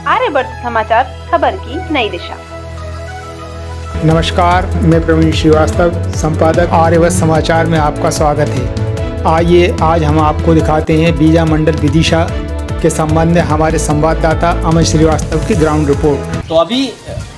आर्यवर्त समाचार, खबर की नई दिशा। नमस्कार, मैं प्रवीण श्रीवास्तव, संपादक आर्यवर्त समाचार में आपका स्वागत है। आइए आज हम आपको दिखाते हैं बीजा मंडल विदिशा के संबंध में हमारे संवाददाता अमन श्रीवास्तव की ग्राउंड रिपोर्ट। तो अभी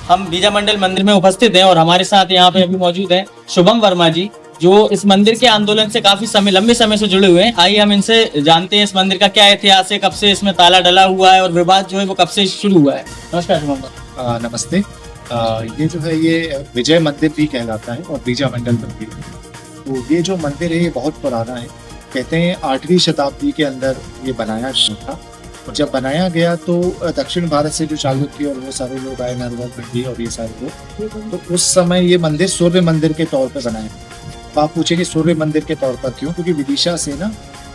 हम बीजा मंडल मंदिर में उपस्थित हैं और हमारे साथ यहाँ पे अभी मौजूद हैं शुभम वर्मा जी, जो इस मंदिर के आंदोलन से काफी लंबे समय से जुड़े हुए हैं। आइए हम इनसे जानते हैं इस मंदिर का क्या इतिहास है, कब से इसमें ताला डला हुआ है और विवाद जो है वो कब से शुरू हुआ है। नमस्कार शुभम। नमस्ते। ये जो है ये विजय मंदिर भी कहलाता है और बीजा मंडल मंदिर। तो ये जो मंदिर है ये बहुत पुराना है। कहते हैं 8वीं शताब्दी के अंदर ये बनाया गया था और जब बनाया गया तो दक्षिण भारत से जो चालुक्य और वो सारे लोग आए, नरवर और ये सारे लोग, तो उस समय ये मंदिर सूर्य मंदिर के तौर पर बनाया। तो आप पूछेंगे सूर्य मंदिर के तौर पर क्यों? क्योंकि विदिशा से ना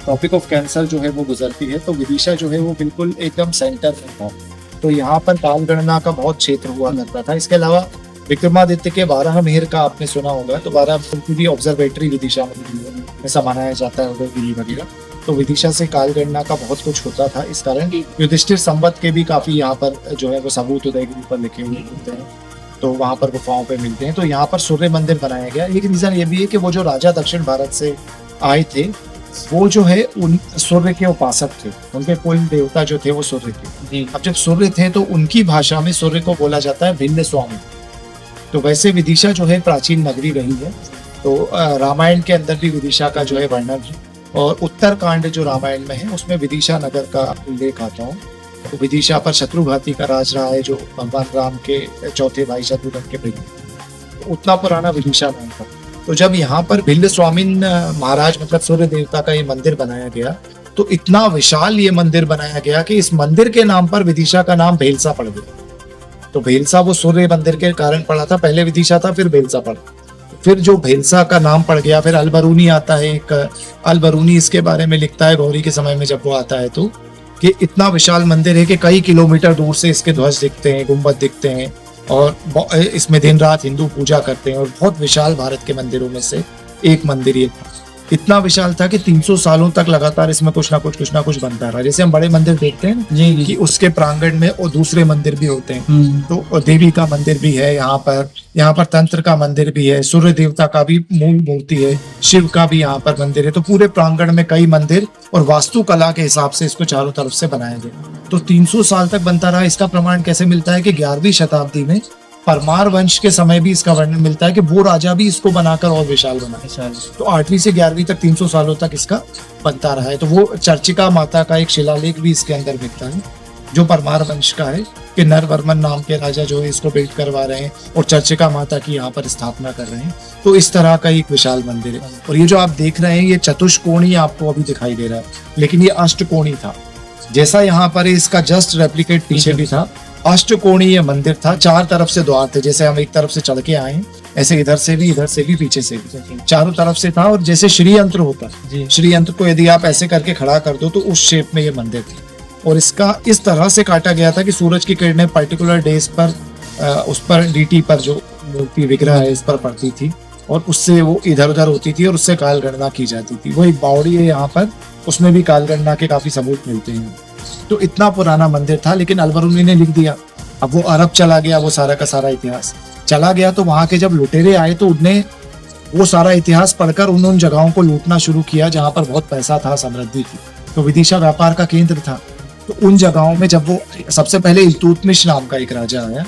ट्रॉपिक ऑफ कैंसर जो है वो गुजरती है, तो विदिशा जो है वो बिल्कुल एकदम सेंटर में था। तो यहाँ पर काल गणना का बहुत क्षेत्र हुआ करता था। इसके अलावा विक्रमादित्य के 12 मेहर का आपने सुना होगा, तो 12 भी ऑब्जर्वेटरी विदिशा में ऐसा मनाया जाता है, उदयगिरी वगैरह। तो विदिशा से काल गणना का बहुत कुछ होता था। इस कारण युधिष्ठिर संवत के भी काफी यहाँ पर जो है वो सबूत उदयगिरी पर लिखे हुए होते हैं, तो वहाँ पर गुफाओं पे मिलते हैं। तो यहाँ पर सूर्य मंदिर बनाया गया। एक रीजन ये भी है कि वो जो राजा दक्षिण भारत से आए थे वो जो है उन सूर्य के उपासक थे, उनके कुल देवता जो थे वो सूर्य थे। अब जब सूर्य थे तो उनकी भाषा में सूर्य को बोला जाता है भिन्न स्वामी। तो वैसे विदिशा जो है प्राचीन नगरी रही है। तो रामायण के अंदर भी विदिशा का जो है वर्णन है और उत्तरकांड जो रामायण में है उसमें विदिशा नगर का उल्लेख आता है। तो विदिशा पर शत्रुघाती का राज रहा है, जो भगवान राम के चौथे भाई शत्रुघ्न के भाई। तो उतना पुराना विदिशा नाम था। तो जब यहाँ पर भिल्ल स्वामिन महाराज मतलब सूर्य देवता का ये मंदिर बनाया गया, तो इतना विशाल ये मंदिर बनाया गया कि इस मंदिर के नाम पर विदिशा का नाम भेलसा पड़ गया। तो भेलसा वो सूर्य मंदिर के कारण पड़ा था, पहले विदिशा था फिर भेलसा पड़ा, फिर जो भेलसा का नाम पड़ गया। फिर अलबरूनी आता है, एक अलबरूनी इसके बारे में लिखता है गौरी के समय में जब वो आता है, तो कि इतना विशाल मंदिर है कि कई किलोमीटर दूर से इसके ध्वज दिखते हैं, गुंबद दिखते हैं और इसमें दिन रात हिंदू पूजा करते हैं। और बहुत विशाल भारत के मंदिरों में से एक मंदिर ये इतना विशाल था कि 300 सालों तक लगातार इसमें कुछ ना कुछ बनता रहा। जैसे हम बड़े मंदिर देखते हैं जी कि उसके प्रांगण में और दूसरे मंदिर भी होते हैं। तो देवी का मंदिर भी है यहाँ पर तंत्र का मंदिर भी है, सूर्य देवता का भी मूल मूर्ति है, शिव का भी यहाँ पर मंदिर है। तो पूरे प्रांगण में कई मंदिर और वास्तुकला के हिसाब से इसको चारों तरफ से बनाया गया। तो 300 साल तक बनता रहा। इसका प्रमाण कैसे मिलता है कि 11वीं शताब्दी में परमार वंश के समय भी इसका वर्णन मिलता है कि वो राजा भी इसको बनाकर और विशाल बनाया। तो 8वीं से 11वीं तक 300 सालों तक इसका बनता रहा है। तो वो चर्चिका माता का एक शिलालेख भी इसके अंदर मिलता है, जो परमार वंश का है, कि नरवर्मन नाम के राजा जो है इसको बिल्ड करवा रहे हैं और चर्चिका माता की यहाँ पर स्थापना कर रहे हैं। तो इस तरह का एक विशाल मंदिर है। और ये जो आप देख रहे हैं ये चतुष्कोणी आपको अभी दिखाई दे रहा है, लेकिन ये अष्टकोणी था। जैसा यहाँ पर इसका जस्ट रेप्लिकेट पीछे भी था, अष्टकोणीय मंदिर था। 4 तरफ से द्वार थे, जैसे हम एक तरफ से चढ़ के आए ऐसे इधर से भी पीछे से भी चारों तरफ से था। और जैसे श्री यंत्र होता है, श्री यंत्र को यदि आप ऐसे करके खड़ा कर दो तो उस शेप में ये मंदिर थी। और इसका इस तरह से काटा गया था कि सूरज की किरणें पर्टिकुलर डेज पर उस पर डीटी पर जो मूर्ति विग्रह है इस पर पड़ती थी और उससे वो इधर उधर होती थी और उससे काल गणना की जाती थी। वो एक बावड़ी है यहाँ पर, उसमें भी काल गणना के काफी सबूत मिलते हैं। तो इतना पुराना मंदिर था, लेकिन अलबरूनी ने लिख दिया। अब वो अरब चला गया, वो सारा का सारा इतिहास चला गया। तो वहां के जब लुटेरे आए तो उनने वो सारा इतिहास पढ़कर उन जगहों को लूटना शुरू किया जहां पर बहुत पैसा था, समृद्धि थी। तो विदिशा व्यापार का केंद्र था। तो उन जगहों में जब वो सबसे पहले इल्तुतमिश नाम का एक राजा आया,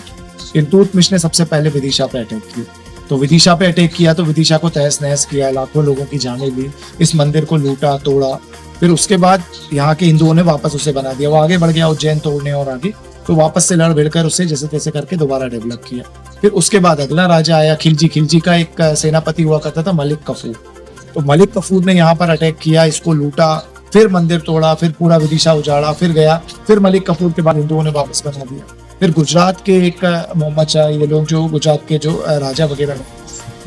इल्तुतमिश ने सबसे पहले विदिशा पे अटैक किया। तो विदिशा पे अटैक किया तो विदिशा को तहस नहस किया, लाखों लोगों की जानें ली, इस मंदिर को लूटा तोड़ा। फिर उसके बाद यहाँ के हिंदुओं ने वापस उसे बना दिया। वो आगे बढ़ गया उज्जैन तोड़ने और आगे, तो वापस से लड़ भिड़ कर उसे जैसे तैसे करके दोबारा डेवलप किया। फिर उसके बाद अगला राजा आया खिलजी का एक सेनापति हुआ करता था मलिक कफूर। तो मलिक कफूर ने यहाँ पर अटैक किया, इसको लूटा, फिर मंदिर तोड़ा, फिर पूरा विदिशा उजाड़ा, फिर गया। फिर मलिक कफूर के बाद हिंदुओं ने वापस बना दिया। फिर गुजरात के एक मोहम्मद शाह, ये लोग जो गुजरात के जो राजा वगैरह,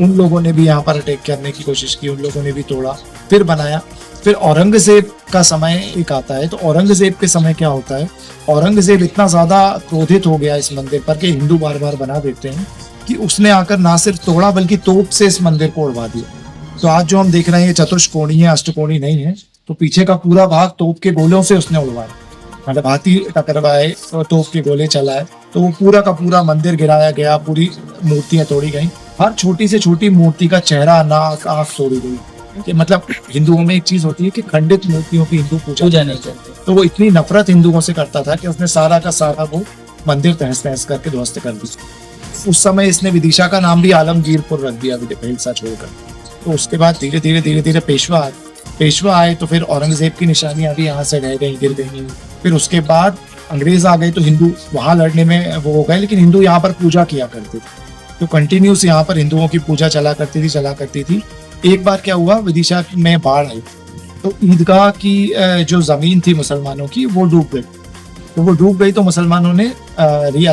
उन लोगों ने भी यहाँ पर अटैक करने की कोशिश की, उन लोगों ने भी तोड़ा, फिर बनाया। फिर औरंगजेब का समय एक आता है। तो औरंगजेब के समय क्या होता है, औरंगजेब इतना ज्यादा क्रोधित हो गया इस मंदिर पर कि हिंदू बार बार बना देते हैं, कि उसने आकर ना सिर्फ तोड़ा बल्कि तोप से इस मंदिर को उड़वा दिया। तो आज जो हम देख रहे हैं ये चतुष्कोणी है, अष्टकोणी नहीं है। तो पीछे का पूरा भाग तोप के गोलों से उसने उड़वाया। मतलब हाथी टकराए और तोप के गोले चलाए, तो वो पूरा का पूरा मंदिर गिराया गया, पूरी मूर्तियां तोड़ी गई, हर छोटी से छोटी मूर्ति का चेहरा, नाक, आंख तोड़ी गई। कि मतलब हिंदुओं में एक चीज होती है कि खंडित मूर्तियों की हिंदू पूजा नहीं करते, तो वो इतनी नफरत हिंदुओं से करता था कि उसने सारा का सारा वो मंदिर तहस नहस करके ध्वस्त कर दिया। उस समय इसने विदिशा का नाम भी आलमगीरपुर रख दिया हिंसा छोड़कर। तो उसके बाद धीरे धीरे पेशवा आए, तो फिर औरंगजेब की निशानियां भी यहाँ से रह गई, गिर गई। फिर उसके बाद अंग्रेज आ गए, तो हिंदू वहां लड़ने में वो हो गए, लेकिन हिंदू यहाँ पर पूजा किया करते थे, तो कंटिन्यूस यहाँ पर हिंदुओं की पूजा चला करती थी। एक बार क्या हुआ, विदिशा में बाढ़ आई, तो ईदगाह की जो जमीन थी मुसलमानों की वो डूब गई। तो मुसलमानों ने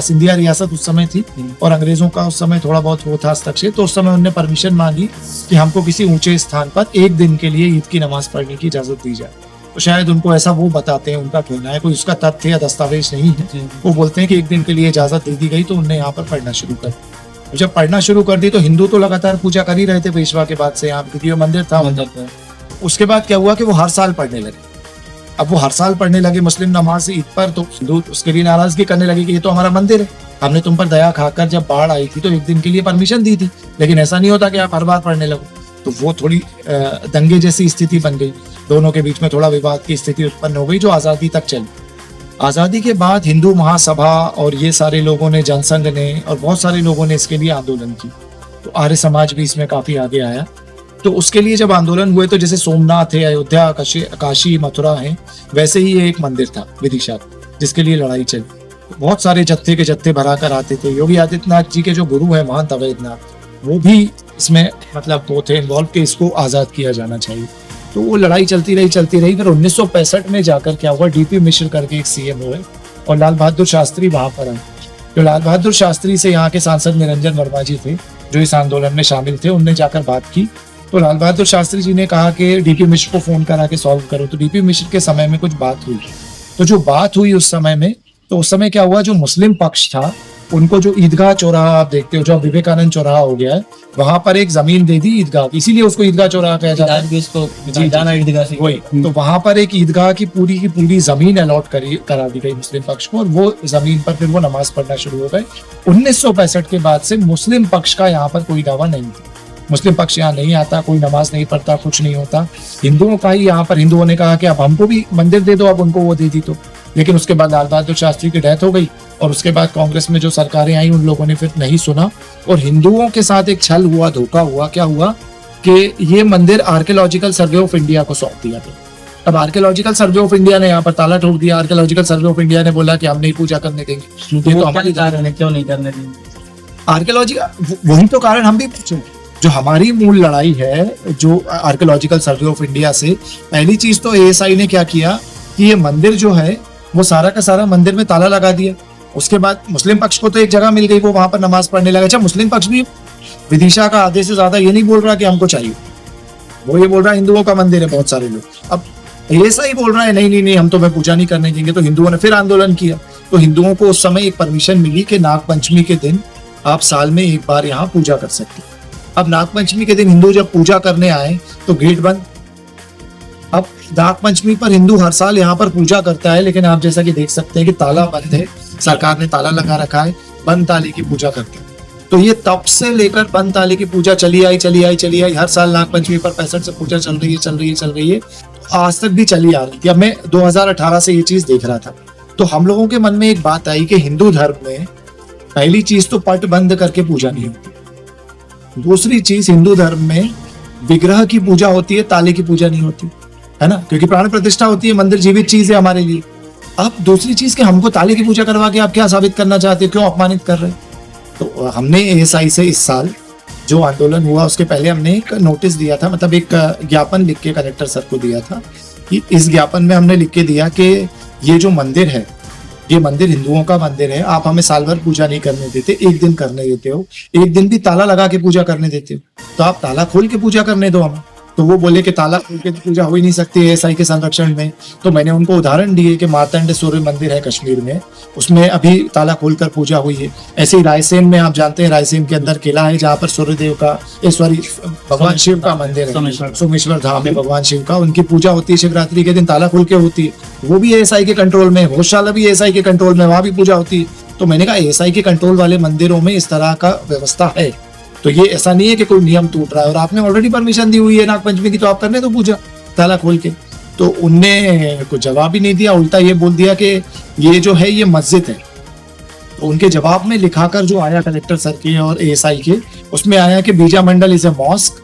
सिंधिया रियासत उस समय थी और अंग्रेजों का उस समय थोड़ा बहुत वो था हस्तक्षेप, तो उस समय उन्होंने परमिशन मांगी कि हमको किसी ऊंचे स्थान पर एक दिन के लिए ईद की नमाज पढ़ने की इजाजत दी जाए। तो शायद उनको ऐसा वो बताते हैं, उनका कहना है, कोई उसका तथ्य या दस्तावेज नहीं है, वो बोलते हैं कि एक दिन के लिए इजाजत दे दी गई, तो उन्होंने यहाँ पर पढ़ना शुरू कर। जब पढ़ना शुरू कर दी तो हिंदू तो लगातार पूजा कर ही रहे थे पेशवा के बाद से यहाँ, क्योंकि वो मंदिर था। उसके बाद क्या हुआ कि वो हर साल पढ़ने लगे। अब वो हर साल पढ़ने लगे मुस्लिम नमाज ईद पर, तो हिंदू उसके लिए नाराजगी करने लगे कि ये तो हमारा मंदिर है, हमने तुम पर दया खाकर जब बाढ़ आई थी तो एक दिन के लिए परमिशन दी थी, लेकिन ऐसा नहीं होता कि आप हर बार पढ़ने लगो। तो वो थोड़ी दंगे जैसी स्थिति बन गई, दोनों के बीच में थोड़ा विवाद की स्थिति उत्पन्न हो गई, जो आज़ादी तक चली। आज़ादी के बाद हिंदू महासभा और ये सारे लोगों ने, जनसंघ ने और बहुत सारे लोगों ने इसके लिए आंदोलन की, तो आर्य समाज भी इसमें काफी आगे आया। तो उसके लिए जब आंदोलन हुए, तो जैसे सोमनाथ है, अयोध्या, काशी, मथुरा है, वैसे ही एक मंदिर था विदिशा, जिसके लिए लड़ाई चली। बहुत सारे जत्थे के जत्थे भरा कर आते थे। योगी आदित्यनाथ जी के जो गुरु है महंत अवैधनाथ, वो भी इसमें मतलब वो थे इन्वॉल्व कि इसको आजाद किया जाना चाहिए। तो वो लड़ाई चलती रही। फिर 1965 में जाकर क्या हुआ, डीपी मिश्र करके एक सीएम हुए और लाल बहादुर शास्त्री वहां पर आए। तो लाल बहादुर शास्त्री से यहाँ के सांसद निरंजन वर्मा जी थे, जो इस आंदोलन में शामिल थे, उनने जाकर बात की। तो लाल बहादुर शास्त्री जी ने कहा कि डीपी मिश्र को फोन करा के सॉल्व करो। तो डीपी मिश्र के समय में कुछ बात हुई, तो जो बात हुई उस समय में, तो उस समय क्या हुआ, जो मुस्लिम पक्ष था उनको जो ईदगाह चौराहा आप देखते हो, जो विवेकानंद चौराहा हो गया है, वहां पर एक जमीन दे दी ईदगाह, इसीलिए उसको ईदगाह चौराहा कहा जाता है। वही, तो वहां पर एक ईदगाह की पूरी जमीन अलॉट करा दी गई मुस्लिम पक्ष को, और वो जमीन पर फिर वो नमाज पढ़ना शुरू हो गए। 1965 के बाद से मुस्लिम पक्ष का यहाँ पर कोई दावा नहीं था। मुस्लिम पक्ष यहाँ नहीं आता, कोई नमाज नहीं पढ़ता, कुछ नहीं होता। हिंदुओं का ही यहाँ पर, हिंदुओं ने कहा कि अब हमको भी मंदिर दे दो, अब उनको वो दे दी। तो लेकिन उसके बाद लाल बहादुर शास्त्री की डेथ हो गई, और उसके बाद कांग्रेस में जो सरकारें आई उन लोगों ने फिर नहीं सुना, और हिंदुओं के साथ एक छल हुआ, धोखा हुआ। क्या हुआ कि ये मंदिर आर्कियोलॉजिकल सर्वे ऑफ इंडिया को सौंप दिया गया। अब आर्कियोलॉजिकल सर्वे ऑफ इंडिया ने यहाँ पर ताला ठोक दिया। आर्कियोलॉजिकल सर्वे ऑफ इंडिया ने बोला कि हम नहीं पूजा करने देंगे। ये तो हमारी कारण है, क्यों नहीं करने देंगे आर्कियोलॉजी, वही तो कारण हम भी पूछे। जो हमारी मूल लड़ाई है जो आर्कियोलॉजिकल सर्वे ऑफ इंडिया से, पहली चीज तो एएसआई ने क्या किया कि ये मंदिर जो है वो सारा का सारा मंदिर में ताला लगा दिया। उसके बाद मुस्लिम पक्ष को तो एक जगह मिल गई, वो वहां पर नमाज पढ़ने लगा। अच्छा, मुस्लिम पक्ष भी विदिशा का आधे से ज्यादा ये नहीं बोल रहा कि हमको चाहिए, वो ये बोल रहा है हिंदुओं का मंदिर है, बहुत सारे लोग। अब एएसआई बोल रहा है नहीं हम तो मैं पूजा नहीं करने देंगे। तो हिंदुओं ने फिर आंदोलन किया। तो हिंदुओं को उस समय एक परमिशन मिली कि नागपंचमी के दिन आप साल में एक बार यहाँ पूजा कर सकते। अब नागपंचमी के दिन हिंदू जब पूजा करने आए तो गेट बंद। अब नागपंचमी पर हिंदू हर साल यहाँ पर पूजा करता है, लेकिन आप जैसा कि देख सकते हैं कि ताला बंद है, सरकार ने ताला लगा रखा है, बंद ताले की पूजा करते हैं। तो ये तब से लेकर बंद ताले की पूजा चली आई। हर साल नागपंचमी पर 65 से पूजा चल रही है, आज तक भी चली आ रही थी। अब मैं 2018 से ये चीज देख रहा था, तो हम लोगों के मन में एक बात आई कि हिंदू धर्म में पहली चीज तो पट बंद करके पूजा नहीं होती। दूसरी चीज, हिंदू धर्म में विग्रह की पूजा होती है, ताले की पूजा नहीं होती है ना, क्योंकि प्राण प्रतिष्ठा होती है, मंदिर जीवित चीज है हमारे लिए। अब दूसरी चीज कि हमको ताले की पूजा करवा के आप क्या साबित करना चाहते हो, क्यों अपमानित कर रहे हैं। तो हमने एएसआई से इस साल जो आंदोलन हुआ उसके पहले हमने एक नोटिस दिया था, मतलब एक ज्ञापन लिख के कलेक्टर सर को दिया था कि इस ज्ञापन में हमने लिख के दिया कि ये जो मंदिर है, ये मंदिर हिंदुओं का मंदिर है, आप हमें साल भर पूजा नहीं करने देते, एक दिन करने देते हो, एक दिन भी ताला लगा के पूजा करने देते हो, तो आप ताला खोल के पूजा करने दो हमें। तो वो बोले कि ताला खोल के पूजा हो ही नहीं सकती एएसआई के संरक्षण में। तो मैंने उनको उदाहरण दिए कि मार्तंड सूर्य मंदिर है कश्मीर में, उसमें अभी ताला खोलकर पूजा हुई है। ऐसे ही रायसेन में आप जानते हैं, रायसेन के अंदर किला है जहाँ पर सूर्यदेव का भगवान शिव का मंदिर है, सोमेश्वर धाम है भगवान शिव का, उनकी पूजा होती है शिवरात्रि के दिन, ताला खोल के होती है। वो भी एएसआई के कंट्रोल में है, गौशाला भी एएसआई के कंट्रोल में, वहां भी पूजा होती है। तो मैंने कहा एएसआई के कंट्रोल वाले मंदिरों में इस तरह का व्यवस्था है, तो ये ऐसा नहीं है कि कोई नियम टूट रहा है। और आपने ऑलरेडी परमिशन दी हुई है नागपंचमी की, तो आप करने दो पूजा ताला खोल के। तो उनने कुछ जवाब ही नहीं दिया, उल्टा ये बोल दिया कि ये जो है ये मस्जिद है। तो उनके जवाब में लिखाकर जो आया कलेक्टर सर के और एएसआई के, उसमें आया कि बीजा मंडल इज ए मॉस्क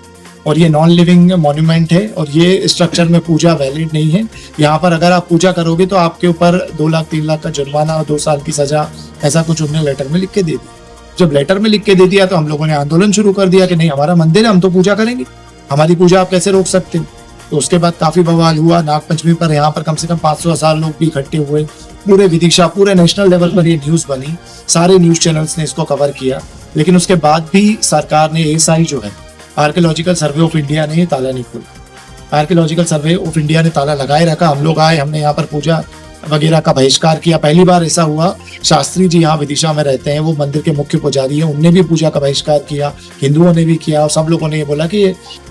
और ये नॉन लिविंग मॉन्यूमेंट है और ये स्ट्रक्चर में पूजा वैलिड नहीं है। यहाँ पर अगर आप पूजा करोगे तो आपके ऊपर 2 लाख 3 लाख का जुर्माना और 2 साल की सजा, ऐसा कुछ उन्होंने लेटर में लिख के दे दिया। जब लेटर में लिख के दे दिया तो हम लोगों ने आंदोलन शुरू कर दिया कि नहीं, हमारा मंदिर है, हम तो पूजा करेंगे, हमारी पूजा आप कैसे रोक सकते हैं। तो उसके बाद काफी बवाल हुआ। नागपंचमी पर यहाँ पर कम से कम 500,000 लोग भी इकट्ठे हुए, पूरे विदिशा, पूरे नेशनल लेवल पर ये न्यूज बनी, सारे न्यूज चैनल्स ने इसको कवर किया। लेकिन उसके बाद भी सरकार ने, एएसआई जो है, आर्कियोलॉजिकल सर्वे ऑफ इंडिया ने ये ताला नहीं खोला। आर्कियोलॉजिकल सर्वे ऑफ इंडिया ने ताला लगाए रखा। हम लोग आए, हमने यहाँ पर पूजा वगैरह का बहिष्कार किया। पहली बार ऐसा हुआ, शास्त्री जी यहाँ विदिशा में रहते हैं, वो मंदिर के मुख्य पुजारी हैं, उनने भी पूजा का बहिष्कार किया, हिंदुओं ने भी किया। और सब लोगों ने ये बोला कि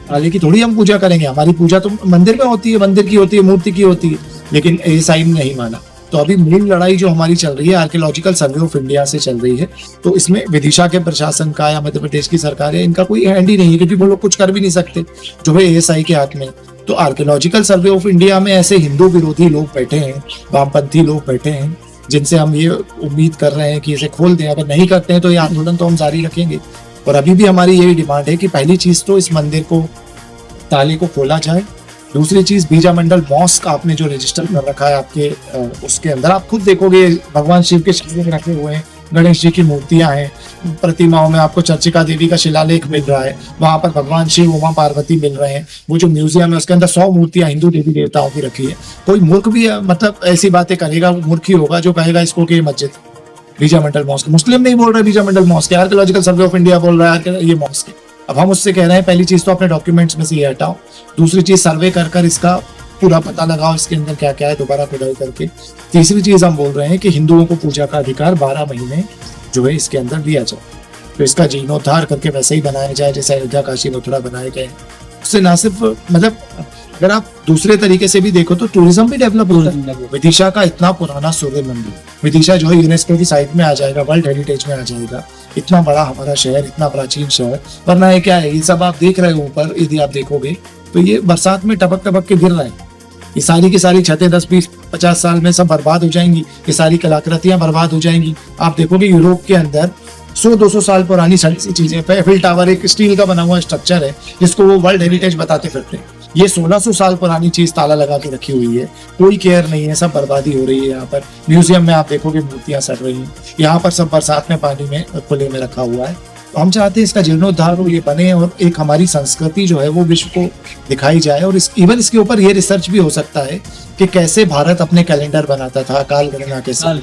ताले की थोड़ी हम पूजा करेंगे, हमारी पूजा तो मंदिर में होती है, मंदिर की होती है, मूर्ति की होती है। लेकिन एएसआई ने नहीं माना। तो अभी मूल लड़ाई जो हमारी चल रही है आर्कियोलॉजिकल सर्वे ऑफ इंडिया से चल रही है। तो इसमें विदिशा के प्रशासन का या मध्य प्रदेश की सरकार है, इनका कोई हैंड ही नहीं है, क्योंकि वो लोग कुछ कर भी नहीं सकते, जो है एएसआई के हाथ में। तो आर्कियोलॉजिकल सर्वे ऑफ इंडिया में ऐसे हिंदू विरोधी लोग बैठे हैं, वामपंथी लोग बैठे हैं, जिनसे हम ये उम्मीद कर रहे हैं कि इसे खोल दें। अगर नहीं करते हैं तो ये आंदोलन तो हम जारी रखेंगे। और अभी भी हमारी यही डिमांड है कि पहली चीज तो इस मंदिर को, ताले को खोला जाए। दूसरी चीज, बीजा मंडल मॉस्क आपने जो रजिस्टर कर रखा है आपके उसके अंदर आप खुद देखोगे भगवान शिव के शिवलिंग रखे हुए हैं, गणेश जी की मूर्तियां हैं, प्रतिमाओं में आपको चर्चिका देवी का शिलालेख मिल रहा है, वहां पर भगवान शिव, उमा पार्वती मिल रहे हैं। वो जो म्यूजियम है उसके अंदर 100 मूर्तियां हिंदू देवी देवताओं की रखी है। कोई मूर्ख भी मतलब ऐसी बातें करेगा, वो मूर्ख ही होगा जो कहेगा इसको कि मस्जिद बीजा मंडल मॉस्क। मुस्लिम नहीं बोल रहे Bija Mandal mosque, archaeological survey of India बोल रहा है ये मॉस्क है। अब हम उससे कह रहे हैं पहली चीज तो अपने डॉक्यूमेंट्स में से ये हटाओ, दूसरी चीज सर्वे कर इसका पूरा पता लगाओ इसके अंदर क्या क्या है, दोबारा खुदाई करके। तीसरी चीज हम बोल रहे हैं कि हिंदुओं को पूजा का अधिकार 12 महीने जो है इसके अंदर दिया जाए, तो इसका जीर्णोद्धार करके वैसे ही बनाया जाए जैसे अयोध्या, काशी, मथुरा बनाए गए। उससे ना सिर्फ मतलब अगर आप दूसरे तरीके से भी देखो तो टूरिज्म भी डेवलप हो रहा है। विदिशा का इतना पुराना सूर्य मंदिर, विदिशा जो है यूनेस्को की साइट में आ जाएगा, वर्ल्ड हेरिटेज में आ जाएगा। इतना बड़ा हमारा शहर, इतना प्राचीन शहर, वरना ये क्या है, ये सब आप देख रहे हो ऊपर, यदि आप देखोगे तो ये बरसात में टपक टपक के गिर रहा है। ये सारी की सारी छतें 10, 20, 50 साल में सब बर्बाद हो जाएंगी, ये सारी कलाकृतियां बर्बाद हो जाएंगी। आप देखोगे यूरोप के अंदर 100-200 साल पुरानी सारी सी चीजें, एफिल टावर एक स्टील का बना हुआ स्ट्रक्चर है जिसको वो वर्ल्ड हेरिटेज बताते फिरते हैं। ये 1600 साल पुरानी चीज ताला लगा के रखी हुई है, कोई केयर नहीं है, सब बर्बादी हो रही है। यहाँ पर म्यूजियम में आप देखोगे मूर्तियां सड़ रही हैं, यहाँ पर सब बरसात में पानी में खुले में रखा हुआ है। तो हम चाहते हैं इसका जीर्णोद्धार हो, ये बने और एक हमारी संस्कृति जो है वो विश्व को दिखाई जाए। और इवन इसके ऊपर ये रिसर्च भी हो सकता है कि कैसे भारत अपने कैलेंडर बनाता था, काल गणना कैसे,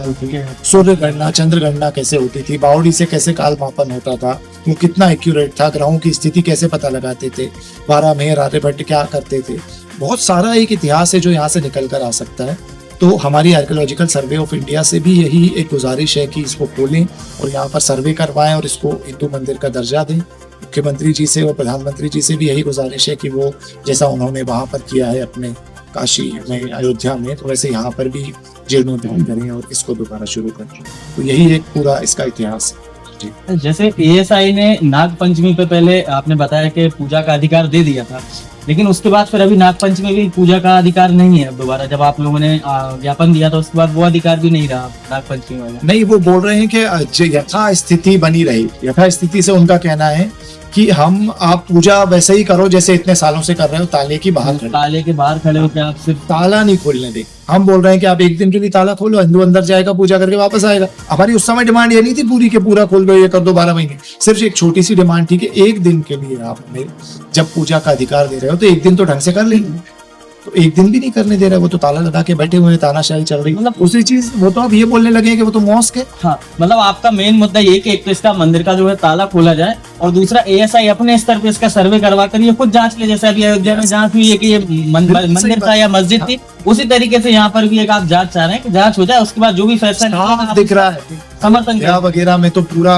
सूर्य गणना, चंद्र गणना कैसे होती थी, बावड़ी से कैसे काल मापन होता था, वो कितना एक्यूरेट था, ग्रहों की स्थिति कैसे पता लगाते थे, 12 मेहर, आर्यभट्ट क्या करते थे। बहुत सारा एक इतिहास है जो यहाँ से निकल कर आ सकता है। तो हमारी आर्कियोलॉजिकल सर्वे ऑफ इंडिया से भी यही एक गुजारिश है कि इसको खोलें और यहाँ पर सर्वे करवाएं और इसको हिंदू मंदिर का दर्जा दें। मुख्यमंत्री जी से और प्रधानमंत्री जी से भी यही गुजारिश है कि वो जैसा उन्होंने वहाँ पर किया है अपने काशी में, अयोध्या में, तो वैसे यहाँ पर भी जीर्णोद्धार करें और इसको दोबारा शुरू करें। तो यही एक पूरा इसका इतिहास है। जैसे एएसआई ने नाग पंचमी पे पहले आपने बताया कि पूजा का अधिकार दे दिया था, लेकिन उसके बाद फिर अभी नाग पंचमी भी पूजा का अधिकार नहीं है। दोबारा जब आप लोगों ने ज्ञापन दिया था उसके बाद वो अधिकार भी नहीं रहा नाग पंचमी वाला। नहीं, वो बोल रहे हैं कि यथा स्थिति बनी रही। यथा स्थिति से उनका कहना है कि आप पूजा वैसे ही करो जैसे इतने सालों से कर रहे हो, ताले के बाहर खड़े हो के आप सिर्फ ताला नहीं खोलने दें। हम बोल रहे हैं कि आप एक दिन के लिए ताला खोलो, हिंदू अंदर जाएगा, पूजा करके वापस आएगा। हमारी उस समय डिमांड ये नहीं थी पूरी के पूरा खोल दो, ये कर दो 12 महीने, सिर्फ एक छोटी सी डिमांड थी कि एक दिन के लिए आप हमें जब पूजा का अधिकार दे रहे हो तो एक दिन तो ढंग से कर लेंगे। तो एक दिन भी नहीं करने दे रहे, वो तो ताला लगा के बैठे हुए हैं, तानाशाही चल रही। मतलब दूसरी चीज वो तो अब ये बोलने लगे कि वो तो मॉस्क है। हाँ, मतलब आपका मेन मुद्दा ये कि एक तो इसका मंदिर का जो है ताला खोला जाए और दूसरा एएसआई अपने स्तर पे इसका सर्वे करवा कर ये खुद जांच ले, जैसे अभी अयोध्या में जांच हुई है कि ये मंदिर था या मस्जिद थी, उसी तरीके से यहाँ पर भी एक आप जांच चाह रहे हैं कि जांच हो जाए, उसके बाद जो भी फैसला दिख रहा है समर्थन वगैरह में तो पूरा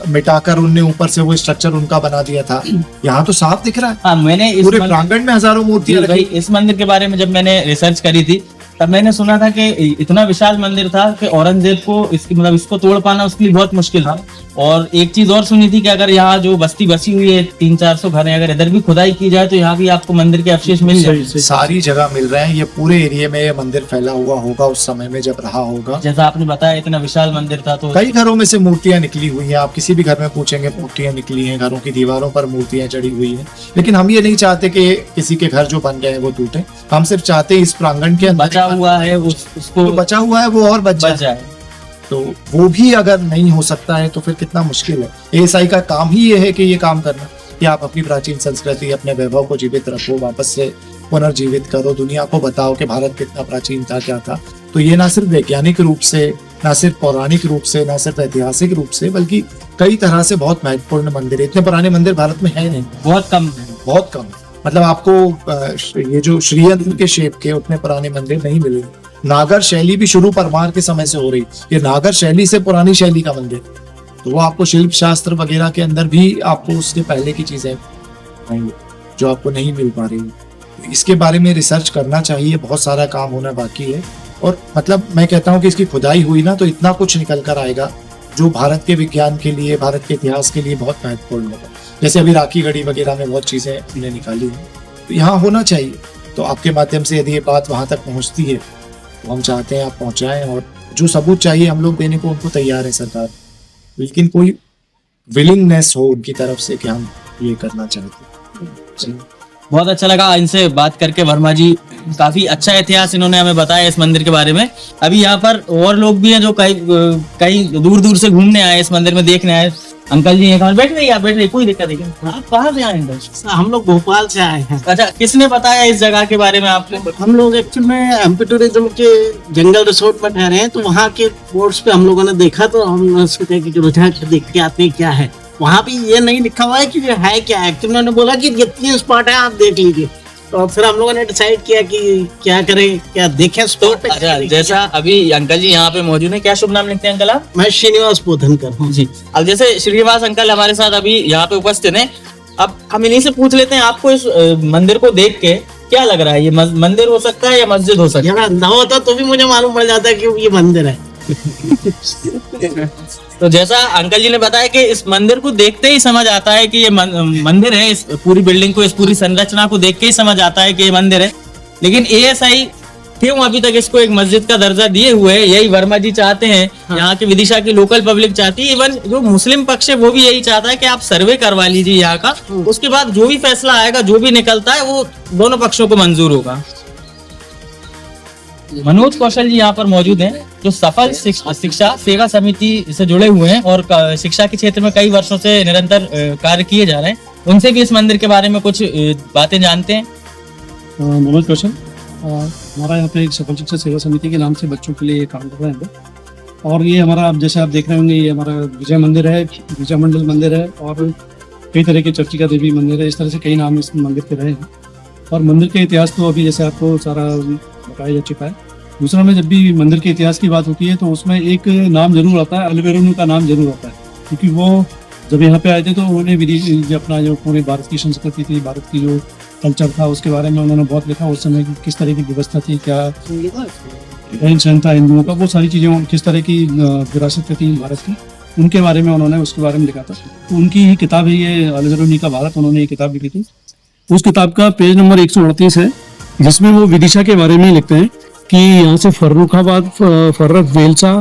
मिटाकर उनने ऊपर से वो स्ट्रक्चर उनका बना दिया था, यहाँ तो साफ दिख रहा है। हाँ, मैंने पूरे प्रांगण में हजारों मूर्तियां रखी। इस मंदिर के बारे में जब मैंने रिसर्च करी थी तब मैंने सुना था कि इतना विशाल मंदिर था कि औरंगजेब को इसको तोड़ पाना उसके लिए बहुत मुश्किल था। और एक चीज और सुनी थी कि अगर यहाँ जो बस्ती बसी हुई है 300-400 घर हैं, अगर इधर भी खुदाई की जाए तो यहाँ भी आपको मंदिर के अवशेष मिल जाए। सारी जगह मिल रहे हैं, ये पूरे एरिया में ये मंदिर फैला हुआ होगा उस समय में जब रहा होगा। जैसा आपने बताया इतना विशाल मंदिर था, तो कई घरों में से मूर्तियां निकली हुई हैं, आप किसी भी घर में पूछेंगे मूर्तियां निकली हैं, घरों की दीवारों पर मूर्तियां चढ़ी हुई हैं। लेकिन हम ये नहीं चाहते कि किसी के घर जो बन गए हैं वो टूटे, हम सिर्फ चाहते हैं इस प्रांगण के अंदर बचा हुआ है उसको जो बचा हुआ है वो और बच जाए। तो वो भी अगर नहीं हो सकता है तो फिर कितना मुश्किल है। एएसआई का काम ही ये है कि ये काम करना कि आप अपनी प्राचीन संस्कृति, अपने वैभव को जीवित रखो, वापस से पुनर्जीवित करो, दुनिया को बताओ कि भारत कितना प्राचीन था, क्या था। तो ये ना सिर्फ वैज्ञानिक रूप से, ना सिर्फ पौराणिक रूप से, ना सिर्फ ऐतिहासिक रूप से, बल्कि कई तरह से बहुत महत्वपूर्ण मंदिर है। इतने पुराने मंदिर भारत में है नहीं, बहुत कम। मतलब आपको ये जो श्रीयंत्र के शेप के उतने पुराने मंदिर नहीं मिलेंगे। नागर शैली भी शुरू परमार के समय से हो रही, ये नागर शैली से पुरानी शैली का मंदिर, तो वो आपको शिल्प शास्त्र वगैरह के अंदर भी आपको उसके पहले की चीजें जो आपको नहीं मिल पा रही। इसके बारे में रिसर्च करना चाहिए, बहुत सारा काम होना बाकी है। और मतलब मैं कहता हूँ कि इसकी खुदाई हुई ना तो इतना कुछ निकल कर आएगा जो भारत के विज्ञान के लिए, भारत के इतिहास के लिए बहुत महत्वपूर्ण होगा। जैसे अभी राखी गढ़ी वगैरह में बहुत चीजें हमने निकाली हैं, तो यहाँ होना चाहिए। तो आपके माध्यम से यदि ये बात वहां तक पहुंचती है तो हम चाहते हैं आप पहुंचाएं, और जो सबूत चाहिए हम लोग देने को उनको तैयार है सरकार, लेकिन कोई विलिंगनेस हो उनकी तरफ से कि हम ये करना चाहते हैं। बहुत अच्छा लगा इनसे बात करके वर्मा जी, काफी अच्छा इतिहास इन्होंने हमें बताया इस मंदिर के बारे में। अभी यहाँ पर और लोग भी हैं जो कई दूर दूर से घूमने आए, इस मंदिर में देखने आए। अंकल जी यहाँ बैठ रही, आप बैठ रही, कोई दिक्कत नहीं। आप कहाँ से आए हैं? हम लोग भोपाल से आए हैं। अच्छा, किसने बताया इस जगह के बारे में आपको? हम लोग एक्चुअल में एमपी टूरिज्म के जंगल रिसोर्ट में ठहरे हैं, तो वहाँ के बोर्ड्स पे हम लोगों ने देखा, तो हमने सोचा कि चलो जाकर देख के आते हैं क्या है। वहाँ भी ये नहीं लिखा हुआ है कि ये है क्या है। एक्चुअली उन्होंने बोला कि ये 3 स्पॉट है, आप देख लीजिए। तो फिर हम लोगों ने डिसाइड किया कि क्या करें, क्या देखें स्पॉट पे। अच्छा, जैसा अभी अंकल जी यहाँ पे मौजूद है, क्या शुभ नाम लिखते हैं अंकल आप? मैं श्रीनिवास पोधनकर हूँ जी। अब जैसे श्रीनिवास अंकल हमारे साथ अभी यहाँ पे उपस्थित हैं, अब हम इन्हीं से पूछ लेते हैं, आपको इस मंदिर को देख के क्या लग रहा है? ये मंदिर हो सकता है या मस्जिद हो सकता है? अगर अंधा होता तो भी मुझे मालूम पड़ जाता है कि ये मंदिर है। तो जैसा अंकल जी ने बताया कि इस मंदिर को देखते ही समझ आता है कि ये मंदिर है। इस पूरी बिल्डिंग को, इस पूरी संरचना को देख के ही समझ आता है कि ये मंदिर है। लेकिन एएसआई क्यों अभी तक इसको एक मस्जिद का दर्जा दिए हुए है? यही वर्मा जी चाहते हैं, यहाँ की विदिशा की लोकल पब्लिक चाहती है, इवन जो मुस्लिम पक्ष है वो भी यही चाहता है कि आप सर्वे करवा लीजिए यहाँ का, उसके बाद जो भी फैसला आएगा, जो भी निकलता है वो दोनों पक्षों को मंजूर होगा। मनोज कौशल जी यहाँ पर मौजूद हैं, जो सफल शिक्षा सेवा समिति से जुड़े हुए हैं और शिक्षा के क्षेत्र में कई वर्षों से निरंतर कार्य किए जा रहे हैं। उनसे भी इस मंदिर के बारे में कुछ बातें जानते हैं। मनोज कौशल, हमारा यहाँ पे एक सफल शिक्षा सेवा समिति के नाम से बच्चों के लिए काम कर रहे हैं। और ये हमारा, जैसे आप देख रहे होंगे, ये हमारा विजय मंदिर है, विजय मंडल मंदिर है, और कई तरह के चर्चिका देवी मंदिर है। इस तरह से कई नाम इस मंदिर के रहे हैं। और मंदिर के इतिहास तो अभी जैसे आपको सारा बताया जा चुका है। दूसरा में जब भी मंदिर के इतिहास की बात होती है तो उसमें एक नाम जरूर आता है, अल्बेरोनी का नाम जरूर आता है, क्योंकि वो जब यहाँ पे आए थे तो उन्होंने अपना जो पूरे भारत की संस्कृति थी, भारत की जो कल्चर था, उसके बारे में उन्होंने बहुत लिखा। उस समय की किस तरह की व्यवस्था थी, क्या रहन सहन था हिंदुओं का, वो सारी चीज़ें किस तरह की विरासत थी भारत की, उनके बारे में उन्होंने उसके बारे में लिखा था। तो उनकी ही किताब है ये अल्बेरोनी का भारत, उन्होंने ये किताब लिखी थी। उस किताब का पेज नंबर 138 है, जिसमें वो विदिशा के बारे में लिखते हैं कि यहाँ से फर्रुखाबाद, फर्रुख वेलसा,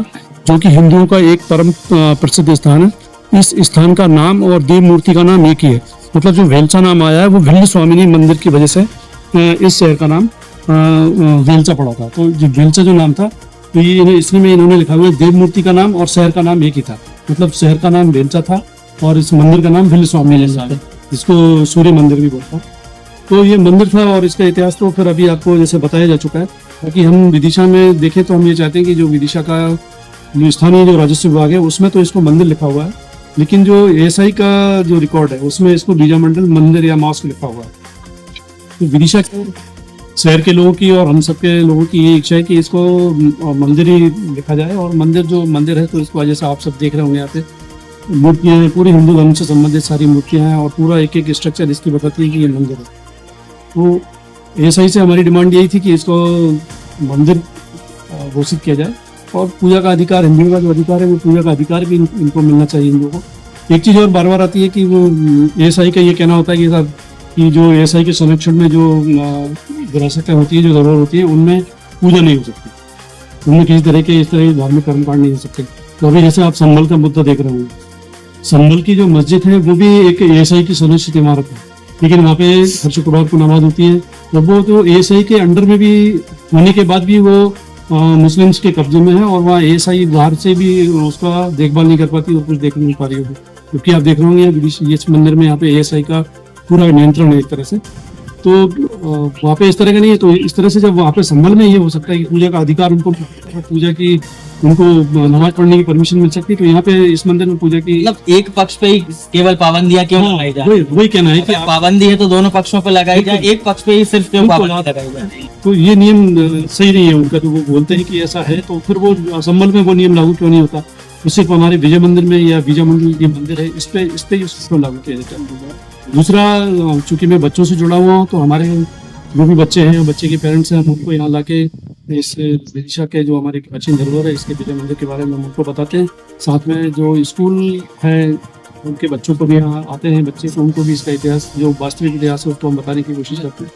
जो कि हिंदुओं का एक परम प्रसिद्ध स्थान है, इस स्थान का नाम और देव मूर्ति का नाम एक ही है। मतलब जो वेलसा नाम आया है वो भिल्ल स्वामिनी मंदिर की वजह से इस शहर का नाम वेलसा पड़ा था। तो जो वेलसा जो नाम था, तो ये इसमें इन्होंने लिखा हुआ है देव मूर्ति का नाम और शहर का नाम एक ही था। मतलब शहर का नाम वेलसा था और इस मंदिर का नाम भिल्ल स्वामिनी था, जिसको सूर्य मंदिर भी बोलता है। तो ये मंदिर था और इसका इतिहास तो फिर अभी आपको जैसे बताया जा चुका है। क्योंकि हम विदिशा में देखें तो हम ये चाहते हैं कि जो विदिशा का जो स्थानीय जो राजस्व विभाग है उसमें तो इसको मंदिर लिखा हुआ है, लेकिन जो एएसआई का जो रिकॉर्ड है उसमें इसको बीजा मंडल मंदिर या मॉस्क लिखा हुआ है। तो विदिशा के शहर के लोगों की और हम सबके लोगों की ये इच्छा है कि इसको मंदिर ही लिखा जाए। और मंदिर जो मंदिर है तो इसको जैसे आप सब देख रहे होंगे, यहाँ पे मूर्तियाँ हैं, पूरी हिंदू धर्म से संबंधित सारी मूर्तियाँ हैं और पूरा एक एक स्ट्रक्चर इसकी बताती है कि ये मंदिर है। तो एएसआई से हमारी डिमांड यही थी कि इसको मंदिर घोषित किया जाए और पूजा का अधिकार, हिंदुओं का जो अधिकार है वो पूजा का अधिकार भी इनको मिलना चाहिए हिंदुओं को। एक चीज़ और बार बार आती है कि वो एएसआई का ये कहना होता है कि साहब कि जो एएसआई के संरक्षण में जो विरासतें होती है, जो धरोहर होती है, उनमें पूजा नहीं हो सकती, उनमें किसी तरह के इस तरह के धार्मिक कर्मकांड नहीं हो सकते। तो अभी जैसे आप संभल का मुद्दा देख रहे होंगे, संभल की जो मस्जिद है वो भी एक एएसआई की सुनिश्चित इमारत है, लेकिन वहाँ पे हर शुक्रवार को नमाज होती है। तो वो तो एएसआई के अंडर में भी होने के बाद भी वो मुस्लिम्स के कब्जे में है और वहाँ एएसआई बाहर से भी उसका देखभाल नहीं कर पाती और कुछ देख नहीं पा रही होगी, क्योंकि आप देख रहे होंगे इस मंदिर में यहाँ पे एएसआई का पूरा नियंत्रण है एक तरह से। तो वहाँ पे इस तरह का नहीं है। तो इस तरह से जब वहाँ पे संभल में ये हो सकता है कि पूजा का अधिकार उनको, पूजा की उनको नमाज पढ़ने की परमिशन मिल सकती है, तो यहाँ पे इस मंदिर में पूजा की मतलब एक पक्ष पे ही केवल पाबंदियां क्यों लगाई जाए? वही कहना है कि अगर पाबंदी है तो दोनों पक्षों पे लगाई जाए, एक पक्ष पे ही सिर्फ क्यों पाबंदी लगाई जाए? तो ये नियम सही नहीं है उनका, जो वो बोलते हैं कि ऐसा है, तो फिर वो संभल में वो नियम लागू क्यों नहीं होता? तो सिर्फ हमारे विजय मंदिर में या विजय मंदिर ये मंदिर है, इस पे इसको लागू किया जाता है। दूसरा, चूंकि मैं बच्चों से जुड़ा हुआ हूँ, तो हमारे जो भी बच्चे हैं, बच्चे के पेरेंट्स हैं, हम उनको यहाँ लाके इस विदिशा के जो हमारी प्राचीन धरोहर है, इसके विजय मंदिर के बारे में हम उनको बताते हैं। साथ में जो स्कूल है उनके बच्चों को भी यहाँ आते हैं बच्चे, तो उनको भी इसका इतिहास, जो वास्तविक इतिहास है, उसको हम बताने की कोशिश करते हैं।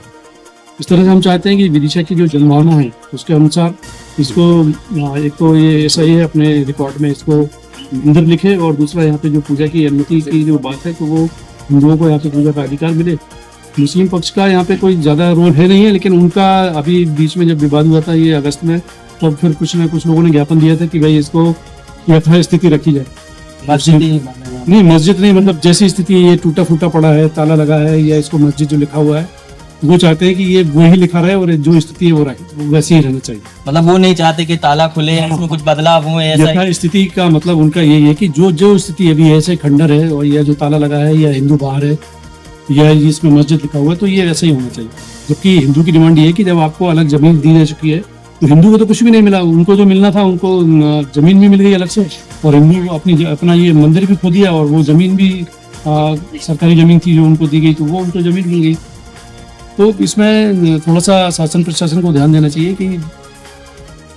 इस तरह से हम चाहते हैं कि विदिशा की जो जनभावना है उसके अनुसार इसको, एक तो ये ऐसा ही है अपने रिकॉर्ड में इसको मंदिर लिखे, और दूसरा यहाँ पे जो पूजा की अनुमति की जो बात है, तो वो हिंदुओं को यहाँ पे पूजा का अधिकार मिले। मुस्लिम पक्ष का यहाँ पे कोई ज़्यादा रोल है नहीं है, लेकिन उनका अभी बीच में जब विवाद हुआ था ये अगस्त में, तब फिर कुछ लोगों ने ज्ञापन दिया था कि भाई इसको यथास्थिति रखी जाए। नहीं, मस्जिद नहीं, मतलब जैसी स्थिति ये टूटा फूटा पड़ा है, ताला लगा है, या इसको मस्जिद जो लिखा हुआ है, वो चाहते हैं कि ये वो ही लिखा रहे और जो स्थिति है वो रहे, वैसे ही रहना चाहिए। मतलब वो नहीं चाहते कि ताला खुले या इसमें कुछ बदलाव हो, ऐसा यथा स्थिति का मतलब उनका यही है कि जो स्थिति अभी है, ऐसे खंडर है और यह जो ताला लगा है, या हिंदू बाहर है, या इसमें मस्जिद लिखा हुआ है, तो ये वैसे ही होना चाहिए। जबकि हिंदू की डिमांड ये है कि जब आपको अलग जमीन दी जा चुकी है, तो हिंदू को तो कुछ भी नहीं मिला, उनको जो मिलना था उनको जमीन भी मिल गई अलग से, और हिंदू अपना ये मंदिर भी खो दिया, और वो जमीन भी सरकारी जमीन थी जो उनको दी गई, तो वो उनको जमीन मिल गई। तो इसमें थोड़ा सा शासन प्रशासन को ध्यान देना चाहिए कि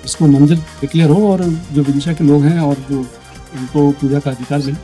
इसको मंदिर डिक्लेयर हो, और जो विदिशा के लोग हैं और जो उनको पूजा का अधिकार मिले,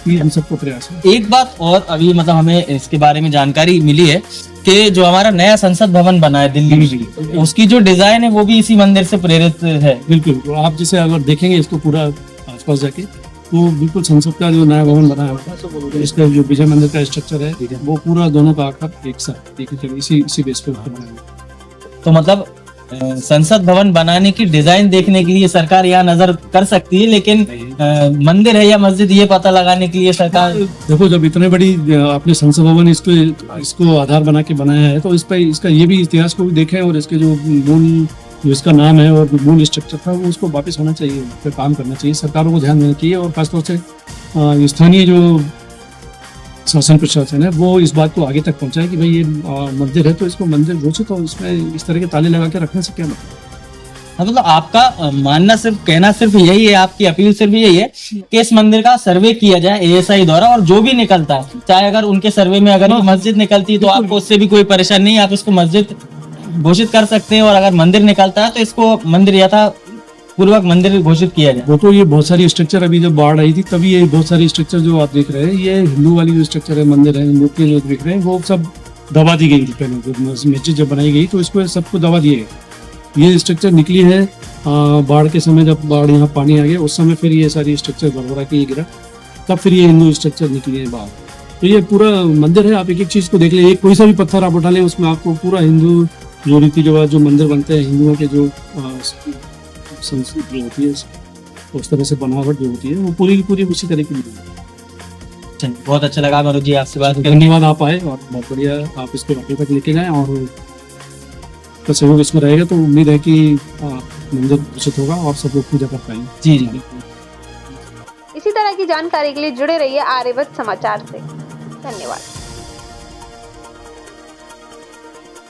ये हम सबको प्रयास है। एक बात और अभी मतलब हमें इसके बारे में जानकारी मिली है कि जो हमारा नया संसद भवन बना है दिल्ली में, उसकी जो डिजाइन है वो भी इसी मंदिर से प्रेरित है। बिल्कुल, तो आप जैसे अगर देखेंगे इसको पूरा आसपास जाके, तो बिल्कुल संसद का जो नया भवन बनाया हुआ है, तो इसका जो विजय मंदिर का स्ट्रक्चर है, वो पूरा दोनों का आकार एक साथ इसी बेस पे बनाया हुआ है। तो मतलब संसद भवन बनाने की डिजाइन देखने के लिए सरकार यहाँ नजर कर सकती है, लेकिन मंदिर है या मस्जिद ये पता लगाने के लिए सरकार, देखो जब इतने बड़ी आपने संसद भवन इसको आधार बना के बनाया है, तो इस पर इसका ये भी इतिहास को भी देखें, और इसके जो मूल जो इसका नाम है और मूल स्ट्रक्चर था, वो उसको वापस होना चाहिए, उस पर काम करना चाहिए, सरकारों को ध्यान देना चाहिए, और खासतौर से स्थानीय जो शासन प्रशासन है वो इस बात को आगे तक पहुंचाए कि भाई ये मंदिर है तो इसको मंदिर घोषित हो, इसमें इस तरह के ताले लगा के रखने से क्या मतलब। मतलब आपका मानना, सिर्फ कहना सिर्फ यही है, आपकी अपील सिर्फ यही है कि इस मंदिर का सर्वे किया जाए एएसआई द्वारा, और जो भी निकलता है, चाहे अगर उनके सर्वे में अगर मस्जिद निकलती है तो आपको उससे भी कोई परेशानी नहीं, आप इसको मस्जिद घोषित कर सकते हैं, और अगर मंदिर निकलता है तो इसको मंदिर यथा पूर्वक मंदिर घोषित किया जाए। वो तो ये बहुत सारी स्ट्रक्चर, अभी जब बाढ़ आई थी तभी ये बहुत सारी स्ट्रक्चर जो आप देख रहे हैं, ये हिंदू वाली जो स्ट्रक्चर है, मंदिर है, मूर्ति जो देख रहे हैं, वो सब दबा दी गई थी पहले, जब मस्जिद जब बनाई गई तो इसको सबको दबा दिए गए। ये स्ट्रक्चर निकली है बाढ़ के समय, जब बाढ़ यहाँ पानी आ गया उस समय, फिर ये सारी स्ट्रक्चर भरभरा के ये गिरा, तब फिर ये हिंदू स्ट्रक्चर निकली है बाहर। तो ये पूरा मंदिर है, आप एक एक चीज को देख ले, एक कोई सा भी पत्थर आप उठा लें, उसमें आपको पूरा हिंदू जो रीति रिवाज जो मंदिर बनते हैं, हिंदुओं के जो संस्कृति जो होती है, उस तरह से बनावट जो होती है, वो पूरी की पूरी उसी तरह की है। बहुत अच्छा लगा मनोज जी आपसे बात करके। धन्यवाद, आप आए और बहुत बढ़िया आप इसको आगे तक लेके गए, और का सहयोग इसमें रहेगा तो उम्मीद है कि मंदिर घोषित होगा और सब लोग पूजा कर पाएंगे। जी जी। इसी तरह की जानकारी के लिए जुड़े रहिए आर्यवत समाचार से। धन्यवाद।